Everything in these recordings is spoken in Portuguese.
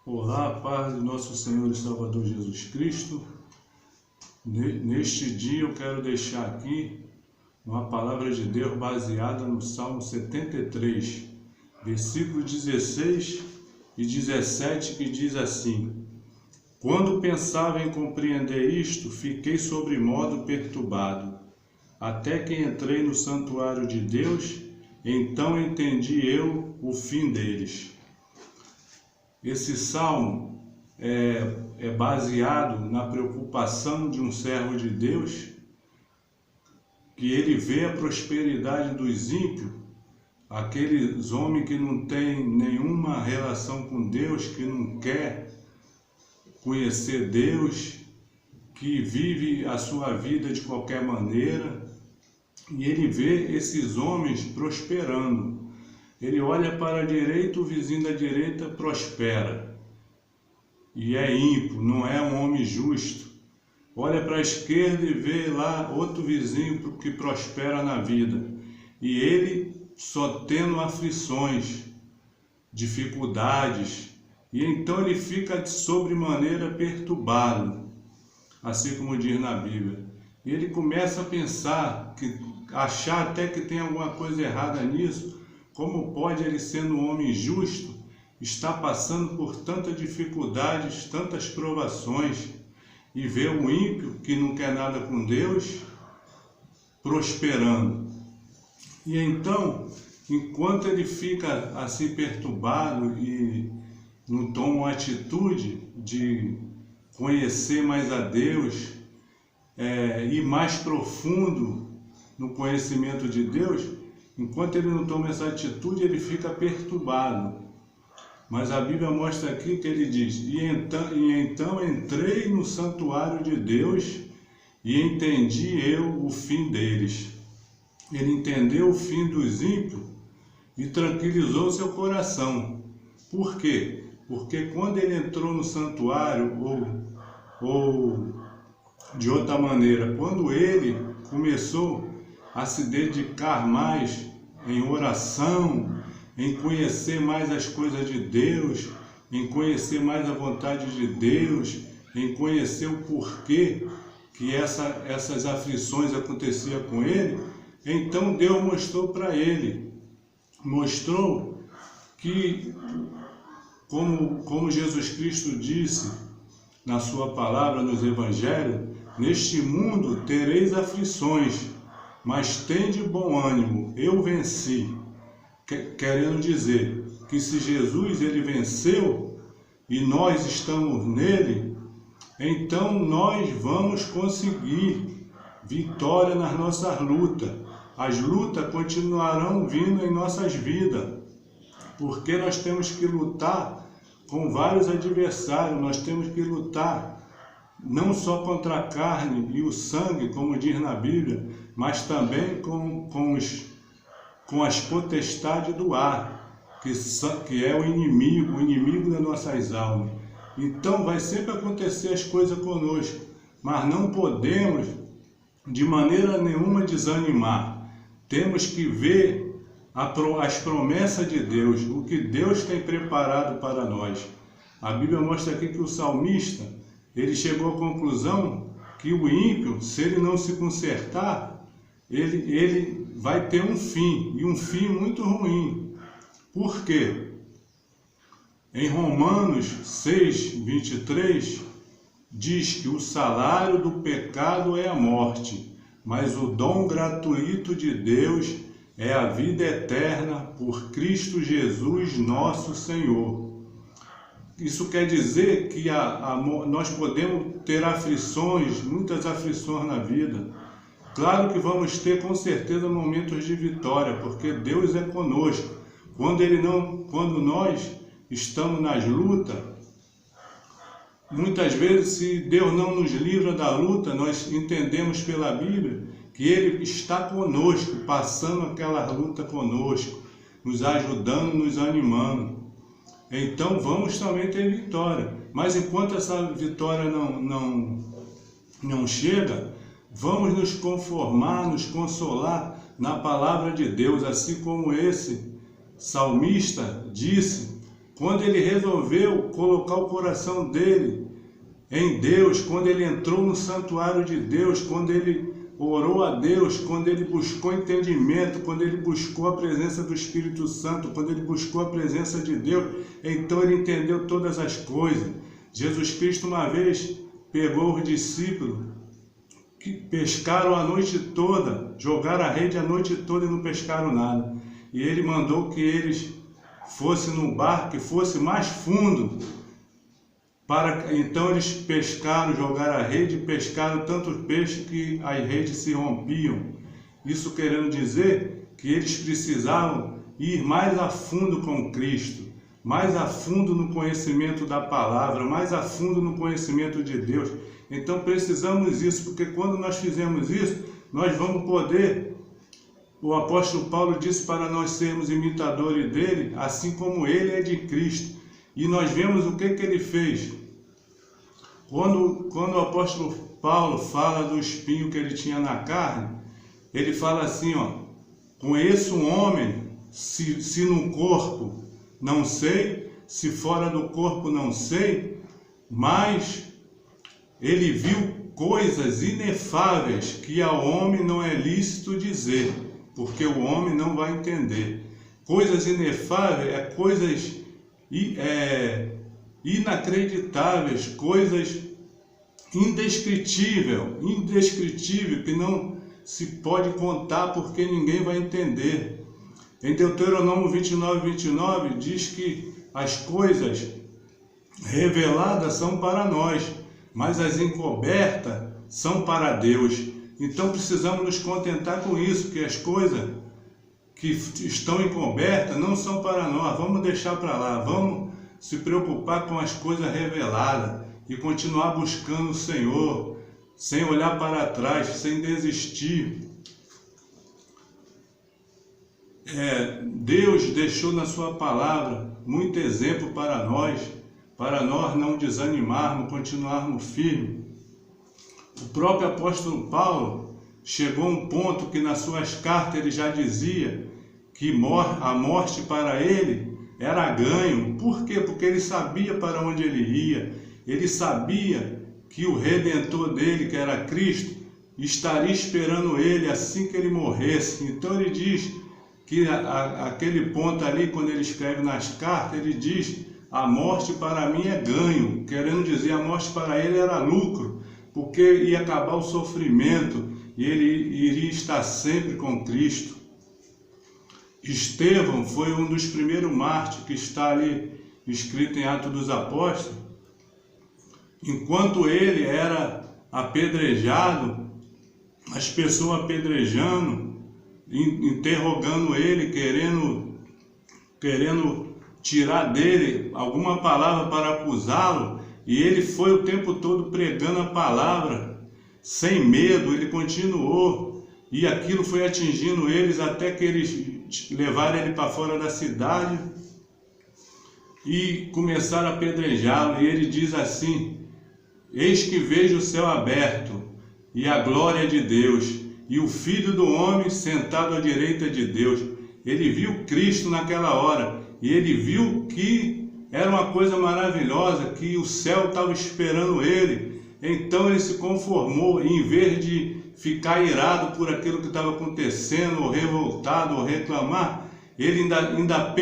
Olá, paz do nosso Senhor e Salvador Jesus Cristo. Neste dia eu quero deixar aqui uma palavra de Deus baseada no Salmo 73, versículo 16 e 17, que diz assim: Quando pensava em compreender isto, fiquei sobremodo perturbado, até que entrei no santuário de Deus, então entendi eu o fim deles. Esse salmo é baseado na preocupação de um servo de Deus, que ele vê a prosperidade dos ímpios, aqueles homens que não têm nenhuma relação com Deus, que não quer conhecer Deus, que vive a sua vida de qualquer maneira, e ele vê esses homens prosperando. Ele olha para a direita, o vizinho da direita prospera, e é ímpio, não é um homem justo. Olha para a esquerda e vê lá outro vizinho que prospera na vida, e ele só tendo aflições, dificuldades, e então ele fica de sobremaneira perturbado, assim como diz na Bíblia. E ele começa a pensar, achar até que tem alguma coisa errada nisso. Como pode ele, sendo um homem justo, estar passando por tantas dificuldades, tantas provações, e ver o ímpio, que não quer nada com Deus, prosperando? E então, enquanto ele fica assim perturbado e não toma uma atitude de conhecer mais a Deus, ir mais profundo no conhecimento de Deus, enquanto ele não toma essa atitude, ele fica perturbado. Mas a Bíblia mostra aqui que ele diz: E então entrei no santuário de Deus e entendi eu o fim deles. Ele entendeu o fim dos ímpios e tranquilizou seu coração. Por quê? Porque quando ele entrou no santuário, ou de outra maneira, quando ele começou a se dedicar mais em oração, em conhecer mais as coisas de Deus, em conhecer mais a vontade de Deus, em conhecer o porquê que essas aflições aconteciam com ele, então Deus mostrou para ele, mostrou que, como Jesus Cristo disse na sua palavra nos evangelhos, neste mundo tereis aflições, mas tende bom ânimo, eu venci. Querendo dizer que se Jesus ele venceu e nós estamos nele, então nós vamos conseguir vitória nas nossas lutas. As lutas continuarão vindo em nossas vidas, porque nós temos que lutar com vários adversários, nós temos que lutar não só contra a carne e o sangue, como diz na Bíblia, mas também com as potestades do ar, que é o inimigo das nossas almas. Então vai sempre acontecer as coisas conosco, mas não podemos de maneira nenhuma desanimar. Temos que ver as promessas de Deus, o que Deus tem preparado para nós. A Bíblia mostra aqui que o salmista, ele chegou à conclusão que o ímpio, se ele não se consertar, ele vai ter um fim, e um fim muito ruim. Por quê? Em Romanos 6, 23, diz que o salário do pecado é a morte, mas o dom gratuito de Deus é a vida eterna por Cristo Jesus, nosso Senhor. Isso quer dizer que nós podemos ter aflições, muitas aflições na vida. Claro que vamos ter com certeza momentos de vitória, porque Deus é conosco. Quando nós estamos nas lutas, muitas vezes, se Deus não nos livra da luta, nós entendemos pela Bíblia que Ele está conosco, passando aquela luta conosco, nos ajudando, nos animando. Então vamos também ter vitória. Mas enquanto essa vitória não chega, vamos nos conformar, nos consolar na palavra de Deus, assim como esse salmista disse quando ele resolveu colocar o coração dele em Deus, quando ele entrou no santuário de Deus, quando ele orou a Deus, quando ele buscou entendimento, quando ele buscou a presença do Espírito Santo, quando ele buscou a presença de Deus, então ele entendeu todas as coisas. Jesus Cristo uma vez pegou os discípulos que pescaram a noite toda, jogaram a rede a noite toda e não pescaram nada. E ele mandou que eles fossem no barco, que fosse mais fundo. Então eles pescaram, jogaram a rede, pescaram tantos peixes que as redes se rompiam. Isso querendo dizer que eles precisavam ir mais a fundo com Cristo, mais a fundo no conhecimento da palavra, mais a fundo no conhecimento de Deus. Então precisamos disso, porque quando nós fizermos isso, nós vamos poder, o apóstolo Paulo disse para nós sermos imitadores dele, assim como ele é de Cristo. E nós vemos o que ele fez. Quando o apóstolo Paulo fala do espinho que ele tinha na carne, ele fala assim, conheço um homem, se no corpo não sei, se fora do corpo não sei, mas ele viu coisas inefáveis que ao homem não é lícito dizer, porque o homem não vai entender. Coisas inefáveis coisas inacreditáveis, coisas indescritível, que não se pode contar porque ninguém vai entender. Em Deuteronômio 29 diz que as coisas reveladas são para nós, mas as encobertas são para Deus. Então precisamos nos contentar com isso, que as coisas que estão encobertas não são para nós. Vamos deixar para lá, vamos se preocupar com as coisas reveladas e continuar buscando o Senhor, sem olhar para trás, sem desistir. Deus deixou na sua palavra muito exemplo para nós não desanimarmos, continuarmos firmes. O próprio apóstolo Paulo chegou a um ponto que nas suas cartas ele já dizia que a morte para ele era ganho. Por quê? Porque ele sabia para onde ele ia. Ele sabia que o Redentor dele, que era Cristo, estaria esperando ele assim que ele morresse. Então ele diz que aquele ponto ali, quando ele escreve nas cartas, ele diz: a morte para mim é ganho, querendo dizer, a morte para ele era lucro, porque ia acabar o sofrimento e ele iria estar sempre com Cristo. Estevão foi um dos primeiros mártires que está ali escrito em Atos dos Apóstolos. Enquanto ele era apedrejado, as pessoas apedrejando, interrogando ele, querendo tirar dele alguma palavra para acusá-lo, e ele foi o tempo todo pregando a palavra, sem medo, ele continuou, e aquilo foi atingindo eles até que eles levaram ele para fora da cidade e começaram a apedrejá-lo. E ele diz assim: eis que vejo o céu aberto e a glória de Deus e o Filho do Homem sentado à direita de Deus. Ele viu Cristo naquela hora e ele viu que era uma coisa maravilhosa, que o céu estava esperando ele. Então ele se conformou, e em vez de ficar irado por aquilo que estava acontecendo, ou revoltado, ou reclamar, ele ainda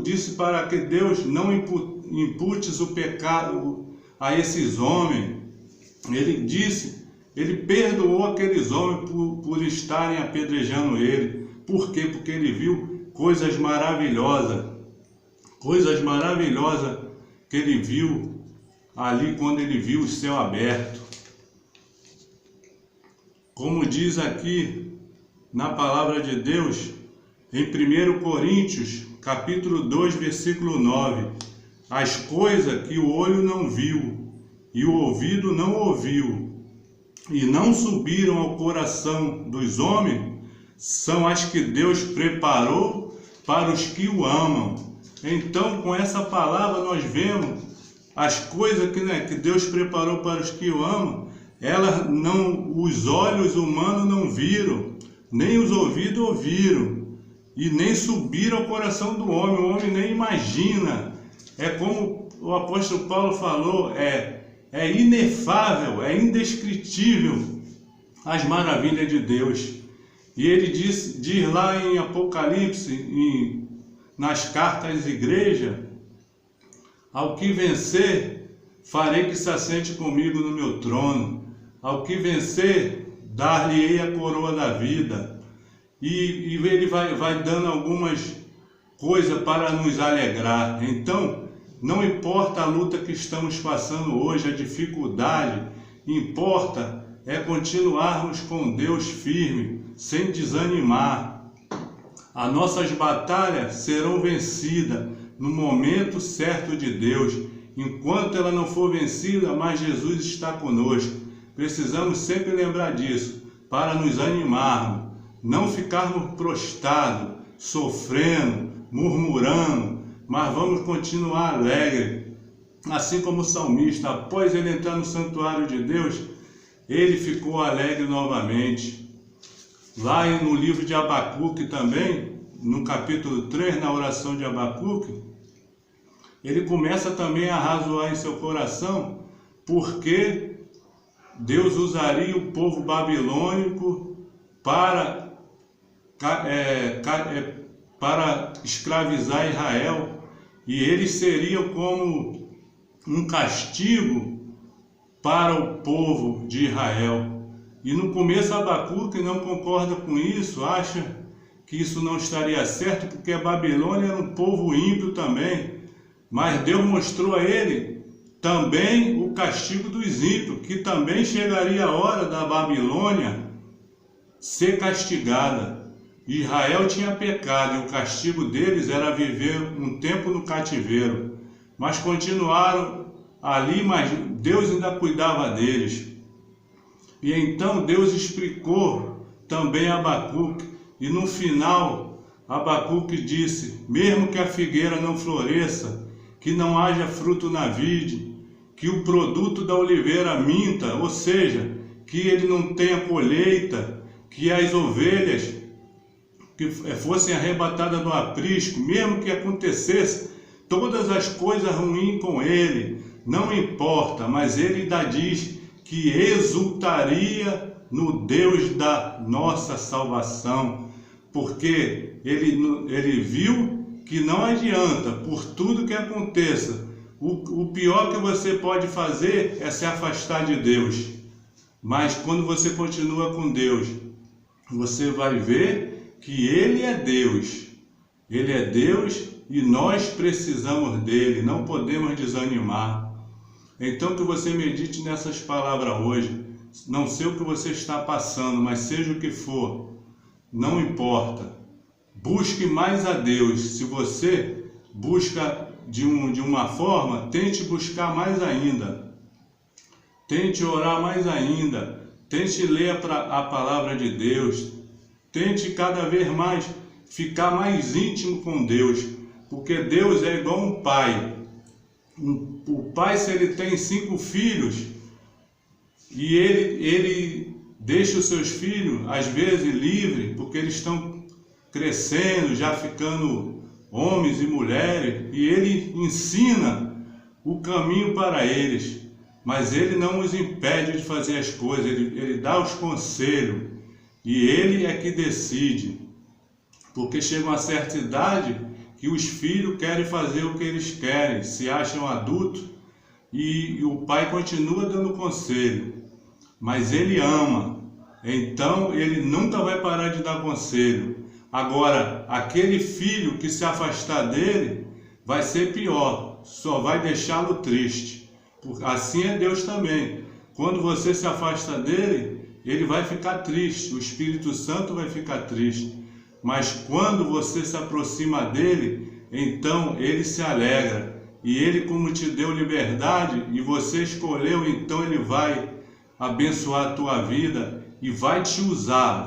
disse para que Deus não impute o pecado a esses homens. Ele perdoou aqueles homens por estarem apedrejando ele. Por quê? Porque ele viu coisas maravilhosas que ele viu ali quando ele viu o céu aberto. Como diz aqui na palavra de Deus, em 1 Coríntios, capítulo 2, versículo 9, as coisas que o olho não viu e o ouvido não ouviu e não subiram ao coração dos homens, são as que Deus preparou para os que o amam. Então, com essa palavra nós vemos as coisas que Deus preparou para os que o amam. Os olhos humanos não viram, nem os ouvidos ouviram, e nem subiram ao coração do homem. O homem nem imagina é como o apóstolo Paulo falou, é inefável, é indescritível as maravilhas de Deus. E ele diz lá em Apocalipse, nas cartas às igrejas, ao que vencer, farei que se assente comigo no meu trono. Ao que vencer, dar-lhe-ei a coroa da vida. E ele vai dando algumas coisas para nos alegrar. Então, não importa a luta que estamos passando hoje, a dificuldade, importa é continuarmos com Deus firme, sem desanimar. As nossas batalhas serão vencidas no momento certo de Deus. Enquanto ela não for vencida, mas Jesus está conosco. Precisamos sempre lembrar disso, para nos animarmos, não ficarmos prostrados, sofrendo, murmurando, mas vamos continuar alegre. Assim como o salmista, após ele entrar no santuário de Deus, ele ficou alegre novamente. Lá no livro de Abacuque também, no capítulo 3, na oração de Abacuque, ele começa também a razoar em seu coração, porque Deus usaria o povo babilônico para escravizar Israel, e eles seriam como um castigo para o povo de Israel. E no começo Abacuque não concorda com isso, acha que isso não estaria certo, porque a Babilônia era um povo ímpio também. Mas Deus mostrou a ele também o castigo dos ímpios, que também chegaria a hora da Babilônia ser castigada. Israel tinha pecado e o castigo deles era viver um tempo no cativeiro. Mas continuaram ali, mas Deus ainda cuidava deles. E então Deus explicou também a Abacuque, e no final Abacuque disse: mesmo que a figueira não floresça, que não haja fruto na vide, que o produto da oliveira minta, ou seja, que ele não tenha colheita, que as ovelhas que fossem arrebatadas do aprisco, mesmo que acontecesse todas as coisas ruins com ele, não importa, mas ele ainda diz que exultaria no Deus da nossa salvação, porque ele viu que não adianta, por tudo que aconteça, o pior que você pode fazer é se afastar de Deus. Mas quando você continua com Deus, você vai ver que Ele é Deus. Ele é Deus e nós precisamos dele, não podemos desanimar. Então que você medite nessas palavras hoje. Não sei o que você está passando, mas seja o que for, não importa. Busque mais a Deus. Se você busca de uma forma, tente buscar mais ainda. Tente orar mais ainda. Tente ler a palavra de Deus. Tente cada vez mais ficar mais íntimo com Deus. Porque Deus é igual um pai. O pai, se ele tem 5 filhos, e ele deixa os seus filhos, às vezes, livres, porque eles estão crescendo, já ficando homens e mulheres, e ele ensina o caminho para eles, mas ele não os impede de fazer as coisas, ele dá os conselhos, e ele é que decide, porque chega uma certa idade que os filhos querem fazer o que eles querem, se acham adultos, e o pai continua dando conselho, mas ele ama, então ele nunca vai parar de dar conselho. Agora, aquele filho que se afastar dele vai ser pior, só vai deixá-lo triste. Assim é Deus também. Quando você se afasta dele, ele vai ficar triste, o Espírito Santo vai ficar triste. Mas quando você se aproxima dele, então ele se alegra. E ele, como te deu liberdade e você escolheu, então ele vai abençoar a tua vida e vai te usar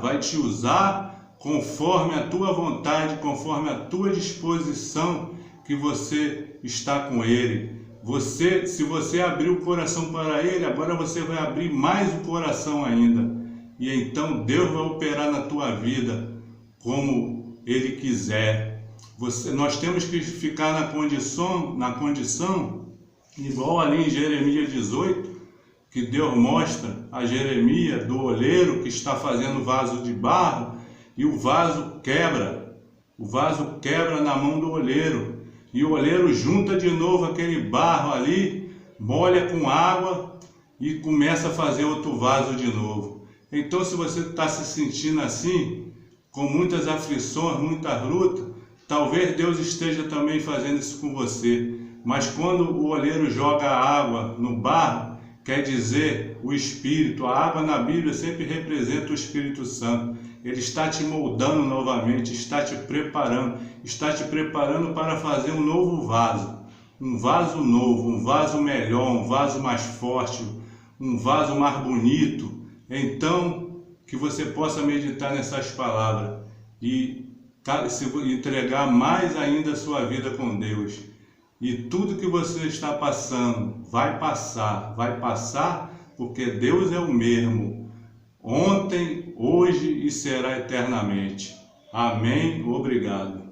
conforme a tua vontade, conforme a tua disposição que você está com ele. Se você abrir o coração para ele, agora você vai abrir mais o coração ainda. E então Deus vai operar na tua vida como ele quiser. nós temos que ficar na condição, igual ali em Jeremias 18, que Deus mostra a Jeremias do oleiro que está fazendo vaso de barro e o vaso quebra. O vaso quebra na mão do oleiro e o oleiro junta de novo aquele barro ali, molha com água e começa a fazer outro vaso de novo. Então, se você está se sentindo assim, com muitas aflições, muita luta, talvez Deus esteja também fazendo isso com você. Mas quando o oleiro joga a água no barro, quer dizer o Espírito. A água na Bíblia sempre representa o Espírito Santo. Ele está te moldando novamente, está te preparando para fazer um novo vaso. Um vaso novo, um vaso melhor, um vaso mais forte, um vaso mais bonito. Então, que você possa meditar nessas palavras e se entregar mais ainda a sua vida com Deus. E tudo que você está passando vai passar, porque Deus é o mesmo, ontem, hoje e será eternamente. Amém. Obrigado.